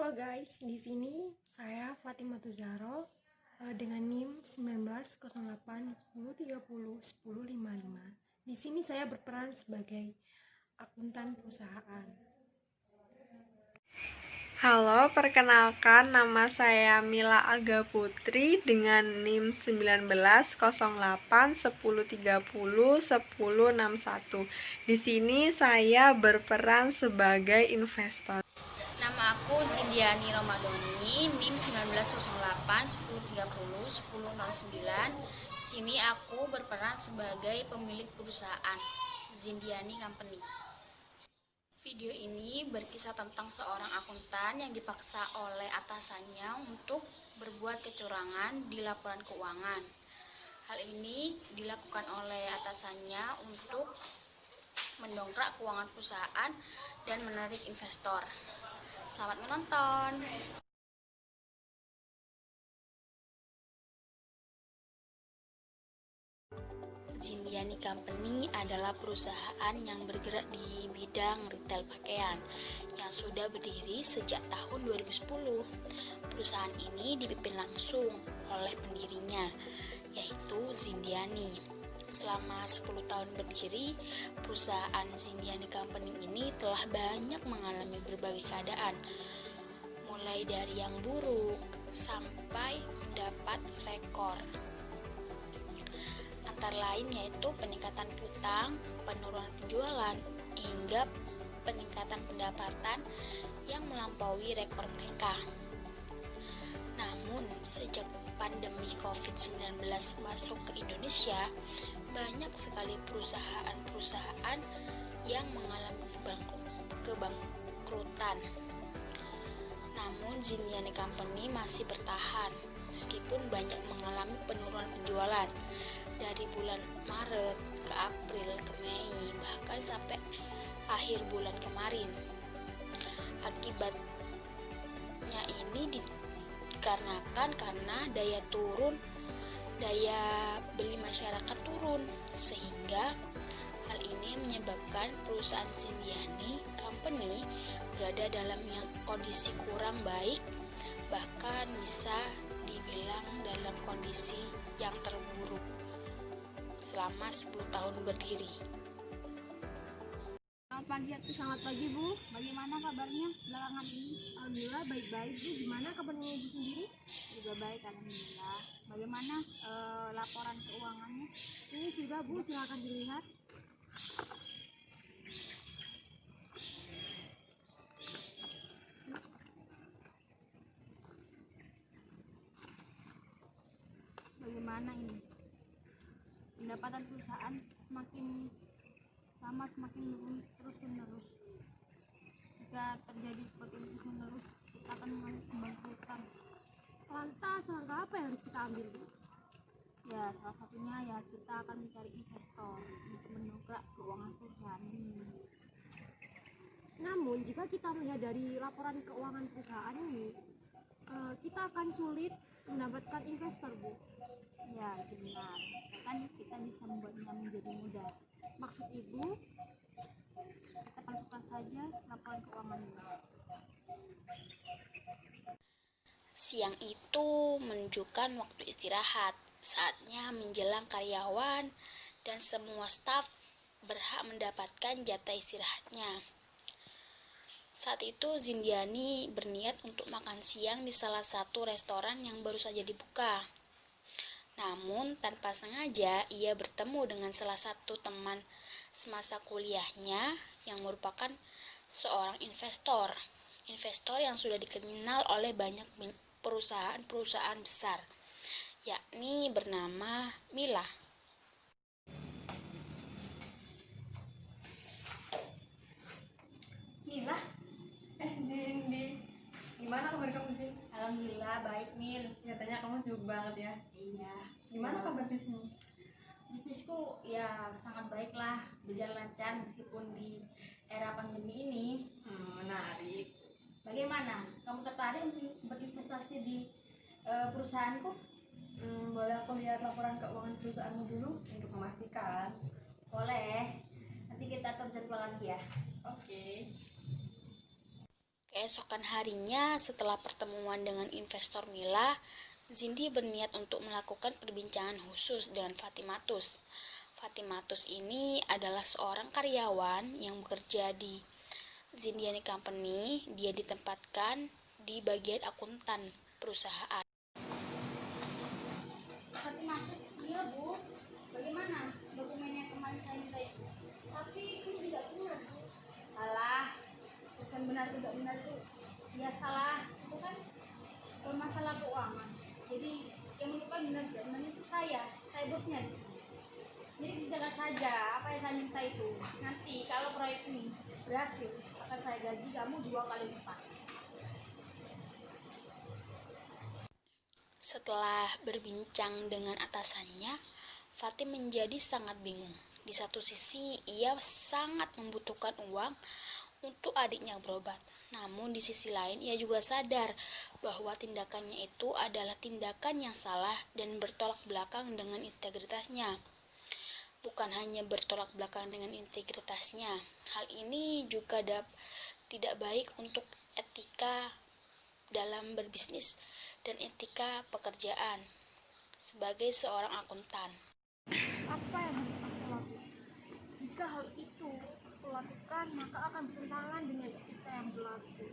Halo guys, di sini saya Fatimah Tuzaro dengan NIM 190810301055. Di sini saya berperan sebagai akuntan perusahaan. Halo, perkenalkan nama saya Mila Aga Putri dengan NIM 190810301061. Di sini saya berperan sebagai investor. Nama aku Zindiani Romadoni, NIM 190810301009. Di sini aku berperan sebagai pemilik perusahaan Zindiani Company. Video ini berkisah tentang seorang akuntan yang dipaksa oleh atasannya untuk berbuat kecurangan di laporan keuangan. Hal ini dilakukan oleh atasannya untuk mendongkrak keuangan perusahaan dan menarik investor. Selamat menonton. Zindiani Company adalah perusahaan yang bergerak di bidang retail pakaian yang sudah berdiri sejak tahun 2010. Perusahaan ini dipimpin langsung oleh pendirinya, yaitu Zindiani. Selama 10 tahun berdiri, perusahaan Zindiani Company ini telah banyak mengalami berbagai keadaan, mulai dari yang buruk sampai mendapat rekor. Antara lain yaitu peningkatan piutang, penurunan penjualan, hingga peningkatan pendapatan yang melampaui rekor mereka. Namun, sejak pandemi COVID-19 masuk ke Indonesia, banyak sekali perusahaan-perusahaan yang mengalami kebangkrutan. Namun, Zindiani Company masih bertahan, meskipun banyak mengalami penurunan penjualan dari bulan Maret ke April ke Mei, bahkan sampai akhir bulan kemarin. Akibatnya ini dikarenakan karena daya beli masyarakat turun, sehingga hal ini menyebabkan perusahaan Zindiani Company berada dalam kondisi kurang baik, bahkan bisa dibilang dalam kondisi yang terburuk selama 10 tahun berdiri. Selamat pagi Bu, bagaimana kabarnya belakangan ini? Alhamdulillah baik-baik Bu, gimana kabarnya Ibu sendiri? Juga baik, alhamdulillah. Bagaimana laporan keuangannya? Ini sudah Bu, silakan dilihat. Bagaimana ini? Pendapatan perusahaan semakin menurun terus-menerus. Jika terjadi seperti ini terus-menerus, kita akan mengalami kebangkrutan. Lantas langkah apa yang harus kita ambil Bu? Ya, salah satunya ya kita akan mencari investor untuk mendongkrak keuangan perusahaan ini. Namun jika kita melihat dari laporan keuangan perusahaan ini, kita akan sulit mendapatkan investor Bu. Ya, itu benar. Kan kita bisa membuatnya menjadi mudah. Maksud Ibu, Kita masukkan saja laporan keuangan ini. Siang itu menunjukkan waktu istirahat, saatnya menjelang karyawan dan semua staf berhak mendapatkan jatah istirahatnya. Saat itu Zindiani berniat untuk makan siang di salah satu restoran yang baru saja dibuka. Namun tanpa sengaja ia bertemu dengan salah satu teman semasa kuliahnya yang merupakan seorang investor yang sudah dikenal oleh banyak perusahaan-perusahaan besar, yakni bernama Mila. Mila? Zindi. Gimana kabar kamu sih? Alhamdulillah baik, Mil. Katanya kamu sibuk banget ya. Iya. Gimana kabar bisnismu? Bisnisku ya sangat baik lah, berjalan lancar meskipun di era pandemi ini. Menarik. Bagaimana? Kamu tertarik untuk berinvestasi di perusahaanku? Boleh aku lihat laporan keuangan perusahaanmu dulu untuk memastikan? Boleh. Nanti kita atur jadwal lagi ya. Oke. Keesokan harinya, setelah pertemuan dengan investor Mila, Zindi berniat untuk melakukan perbincangan khusus dengan Fatimatus. Fatimatus ini adalah seorang karyawan yang bekerja di Zindiani Company. Dia ditempatkan di bagian akuntan perusahaan. Fatimatus, iya Bu. Bagaimana dokumen yang kemarin saya minta itu? Tapi ini tidak benar Bu. Alah, bukan benar tidak benar itu biasalah. Itu kan masalah keuangan. Jadi yang menentukan benar tidak benar itu saya bosnya di sini. Jadi kerjakan saja apa yang saya minta itu. Nanti kalau proyek ini berhasil, akan saya gaji kamu 2 kali lipat. Setelah berbincang dengan atasannya, Fatim menjadi sangat bingung. Di satu sisi, ia sangat membutuhkan uang untuk adiknya berobat. Namun di sisi lain, ia juga sadar bahwa tindakannya itu adalah tindakan yang salah dan bertolak belakang dengan integritasnya. Bukan hanya bertolak belakang dengan integritasnya, hal ini juga tidak baik untuk etika dalam berbisnis dan etika pekerjaan sebagai seorang akuntan. Apa yang harus aku lakukan? Jika hal itu aku lakukan, maka akan bertentangan dengan etika yang berlaku.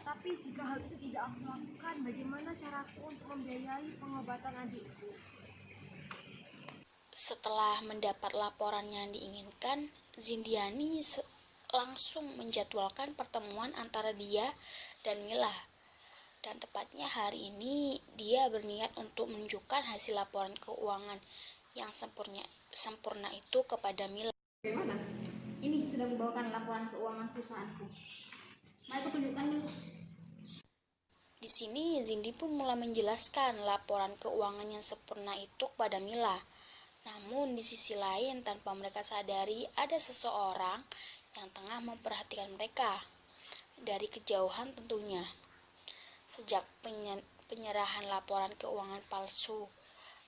Tapi jika hal itu tidak aku lakukan, bagaimana caraku untuk membiayai pengobatan adikku? Setelah mendapat laporan yang diinginkan, Zindiani langsung menjadwalkan pertemuan antara dia dan Mila. Dan tepatnya hari ini dia berniat untuk menunjukkan hasil laporan keuangan yang sempurna itu kepada Mila. Bagaimana? Ini sudah membawakan laporan keuangan perusahaanku. Mari aku tunjukkan dulu. Di sini Zindi pun mulai menjelaskan laporan keuangan yang sempurna itu kepada Mila. Namun di sisi lain, tanpa mereka sadari, ada seseorang yang tengah memperhatikan mereka dari kejauhan tentunya. Sejak penyerahan laporan keuangan palsu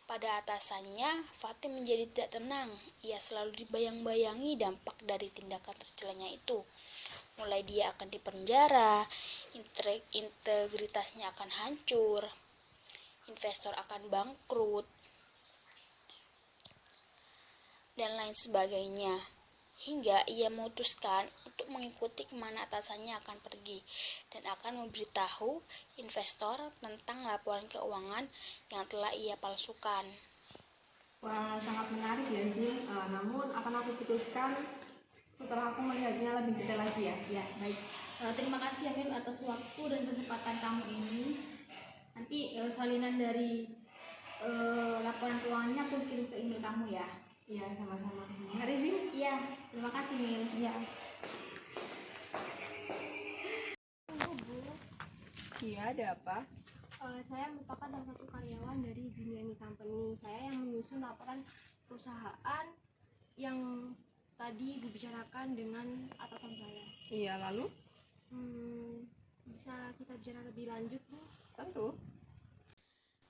pada atasannya, Fatim menjadi tidak tenang. Ia selalu dibayang-bayangi dampak dari tindakan tercelanya itu. Mulai dia akan dipenjara, integritasnya akan hancur, investor akan bangkrut, dan lain sebagainya. Hingga ia memutuskan untuk mengikuti kemana atasannya akan pergi dan akan memberitahu investor tentang laporan keuangan yang telah ia palsukan. Wah, sangat menarik ya sih. Namun akan aku putuskan setelah aku melihatnya lebih detail lagi ya. Ya, baik. Terima kasih Amil atas waktu dan kesempatan kamu ini. Nanti salinan dari laporan keuangannya aku kirim ke email kamu ya. Iya, sama-sama. Mari sih. Iya, terima kasih Mil. Iya. Tunggu Bu, Iya, ada apa? saya merupakan salah satu karyawan dari Zindiani Company. Saya yang menyusun laporan perusahaan yang tadi dibicarakan dengan atasan saya. Iya, lalu? Bisa kita bicara lebih lanjut Bu? Tentu.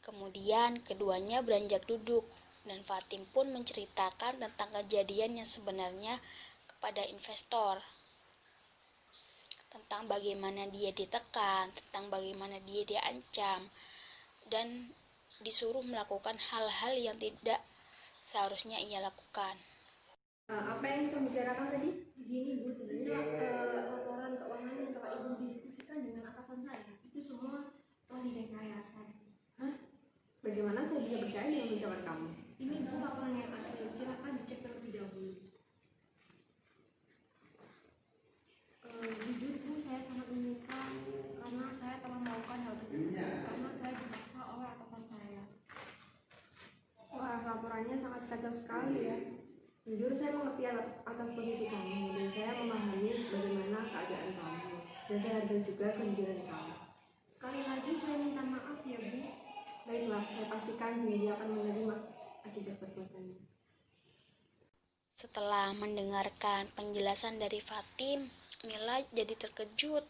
Kemudian keduanya beranjak duduk dan Fatim pun menceritakan tentang kejadian yang sebenarnya kepada investor. Tentang bagaimana dia ditekan, tentang bagaimana dia diancam, dan disuruh melakukan hal-hal yang tidak seharusnya ia lakukan. Apa yang kamu bicarakan tadi? Begini Bu, sebenarnya laporan keuangan yang telah Ibu diskusikan dengan atasan saya itu semua telah direkayasa. Bagaimana saya bisa percaya dengan ucapan kamu? Ini Bu laporan yang asli, silakan dicek terlebih dahulu. Jujur Bu, saya sangat menyesal karena saya telah melakukan hal tersebut karena saya dipaksa oleh atasan saya. Wah, laporannya sangat kacau sekali ya. Jujur saya mengerti atas posisi kamu dan saya memahami bagaimana keadaan kamu dan saya hargai juga kejujuran kamu. Sekali lagi saya minta maaf ya Bu. Baiklah, saya pastikan Zindy akan menerima akibat perbuatannya. Setelah mendengarkan penjelasan dari Fatim, Mila jadi terkejut.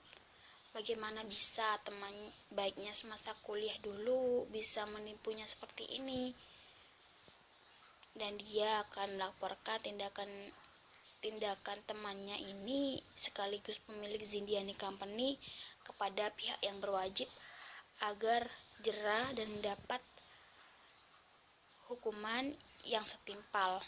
Bagaimana bisa teman baiknya semasa kuliah dulu bisa menipunya seperti ini? Dan dia akan melaporkan tindakan temannya ini sekaligus pemilik Zindiani Company kepada pihak yang berwajib agar jera dan mendapat hukuman yang setimpal.